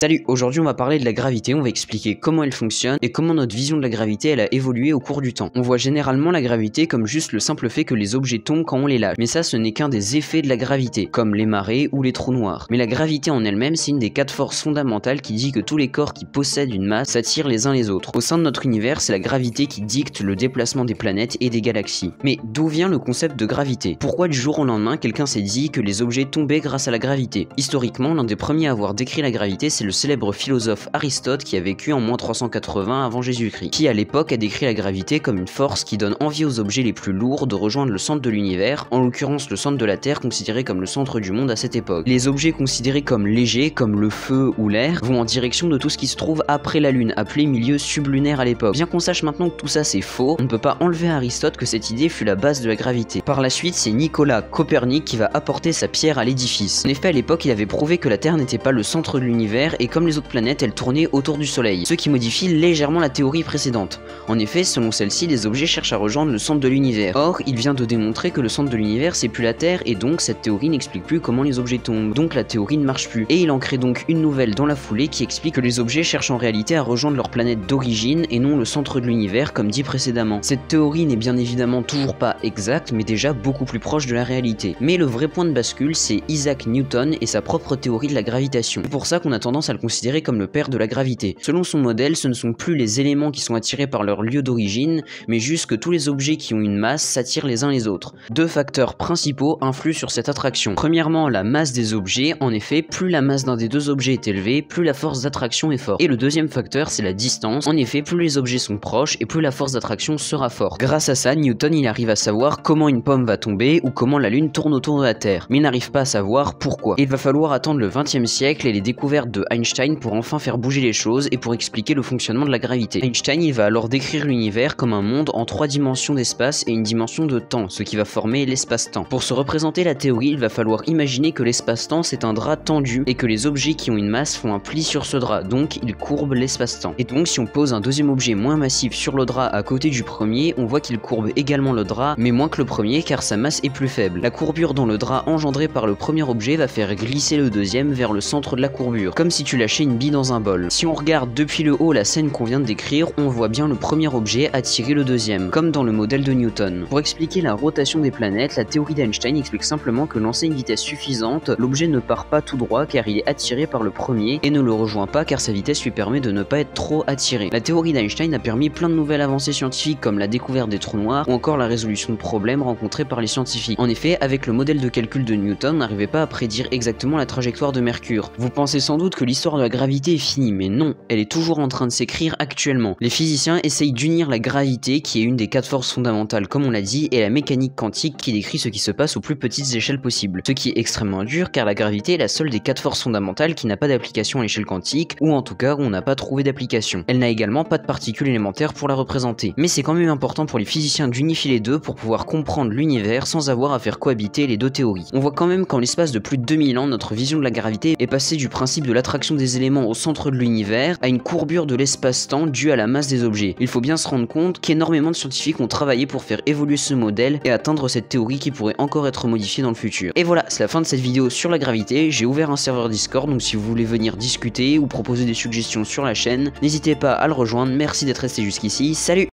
Salut, aujourd'hui on va parler de la gravité, on va expliquer comment elle fonctionne et comment notre vision de la gravité elle a évolué au cours du temps. On voit généralement la gravité comme juste le simple fait que les objets tombent quand on les lâche, mais ça ce n'est qu'un des effets de la gravité, comme les marées ou les trous noirs. Mais la gravité en elle-même c'est une des 4 forces fondamentales qui dit que tous les corps qui possèdent une masse s'attirent les uns les autres. Au sein de notre univers, c'est la gravité qui dicte le déplacement des planètes et des galaxies. Mais d'où vient le concept de gravité? Pourquoi du jour au lendemain quelqu'un s'est dit que les objets tombaient grâce à la gravité? Historiquement, l'un des premiers à avoir décrit la gravité c'est le célèbre philosophe Aristote qui a vécu en moins 380 avant Jésus-Christ, qui à l'époque a décrit la gravité comme une force qui donne envie aux objets les plus lourds de rejoindre le centre de l'univers, en l'occurrence le centre de la Terre considéré comme le centre du monde à cette époque. Les objets considérés comme légers, comme le feu ou l'air, vont en direction de tout ce qui se trouve après la Lune, appelé milieu sublunaire à l'époque. Bien qu'on sache maintenant que tout ça c'est faux, on ne peut pas enlever à Aristote que cette idée fut la base de la gravité. Par la suite, c'est Nicolas Copernic qui va apporter sa pierre à l'édifice. En effet, à l'époque, il avait prouvé que la Terre n'était pas le centre de l'univers et comme les autres planètes, elle tournait autour du Soleil, ce qui modifie légèrement la théorie précédente. En effet, selon celle-ci, les objets cherchent à rejoindre le centre de l'univers. Or, il vient de démontrer que le centre de l'univers c'est plus la Terre et donc cette théorie n'explique plus comment les objets tombent. Donc la théorie ne marche plus. Et il en crée donc une nouvelle dans la foulée qui explique que les objets cherchent en réalité à rejoindre leur planète d'origine et non le centre de l'univers comme dit précédemment. Cette théorie n'est bien évidemment toujours pas exacte mais déjà beaucoup plus proche de la réalité. Mais le vrai point de bascule c'est Isaac Newton et sa propre théorie de la gravitation. C'est pour ça qu'on a tendance à le considérer comme le père de la gravité. Selon son modèle, ce ne sont plus les éléments qui sont attirés par leur lieu d'origine, mais juste que tous les objets qui ont une masse s'attirent les uns les autres. Deux facteurs principaux influent sur cette attraction. Premièrement, la masse des objets. En effet, plus la masse d'un des deux objets est élevée, plus la force d'attraction est forte. Et le deuxième facteur, c'est la distance. En effet, plus les objets sont proches et plus la force d'attraction sera forte. Grâce à ça, Newton il arrive à savoir comment une pomme va tomber ou comment la Lune tourne autour de la Terre. Mais il n'arrive pas à savoir pourquoi. Et il va falloir attendre le XXe siècle et les découvertes de Einstein pour enfin faire bouger les choses et pour expliquer le fonctionnement de la gravité. Einstein il va alors décrire l'univers comme un monde en 3 dimensions d'espace et une dimension de temps, ce qui va former l'espace-temps. Pour se représenter la théorie, il va falloir imaginer que l'espace-temps c'est un drap tendu et que les objets qui ont une masse font un pli sur ce drap, donc ils courbent l'espace-temps. Et donc si on pose un deuxième objet moins massif sur le drap à côté du premier, on voit qu'il courbe également le drap, mais moins que le premier car sa masse est plus faible. La courbure dans le drap engendrée par le premier objet va faire glisser le deuxième vers le centre de la courbure, comme si tu lâchais une bille dans un bol. Si on regarde depuis le haut la scène qu'on vient de décrire, on voit bien le premier objet attirer le deuxième, comme dans le modèle de Newton. Pour expliquer la rotation des planètes, la théorie d'Einstein explique simplement que lancé à une vitesse suffisante, l'objet ne part pas tout droit car il est attiré par le premier et ne le rejoint pas car sa vitesse lui permet de ne pas être trop attiré. La théorie d'Einstein a permis plein de nouvelles avancées scientifiques comme la découverte des trous noirs ou encore la résolution de problèmes rencontrés par les scientifiques. En effet, avec le modèle de calcul de Newton, on n'arrivait pas à prédire exactement la trajectoire de Mercure. Vous pensez sans doute que l'histoire de la gravité est finie, mais non, elle est toujours en train de s'écrire actuellement. Les physiciens essayent d'unir la gravité, qui est une des 4 forces fondamentales comme on l'a dit, et la mécanique quantique qui décrit ce qui se passe aux plus petites échelles possibles. Ce qui est extrêmement dur car la gravité est la seule des 4 forces fondamentales qui n'a pas d'application à l'échelle quantique, ou en tout cas où on n'a pas trouvé d'application. Elle n'a également pas de particules élémentaires pour la représenter. Mais c'est quand même important pour les physiciens d'unifier les deux pour pouvoir comprendre l'univers sans avoir à faire cohabiter les deux théories. On voit quand même qu'en l'espace de plus de 2000 ans, notre vision de la gravité est passée du principe de l'attraction des éléments au centre de l'univers à une courbure de l'espace-temps due à la masse des objets. Il faut bien se rendre compte qu'énormément de scientifiques ont travaillé pour faire évoluer ce modèle et atteindre cette théorie qui pourrait encore être modifiée dans le futur. Et voilà, c'est la fin de cette vidéo sur la gravité. J'ai ouvert un serveur Discord, donc si vous voulez venir discuter ou proposer des suggestions sur la chaîne, n'hésitez pas à le rejoindre. Merci d'être resté jusqu'ici, salut!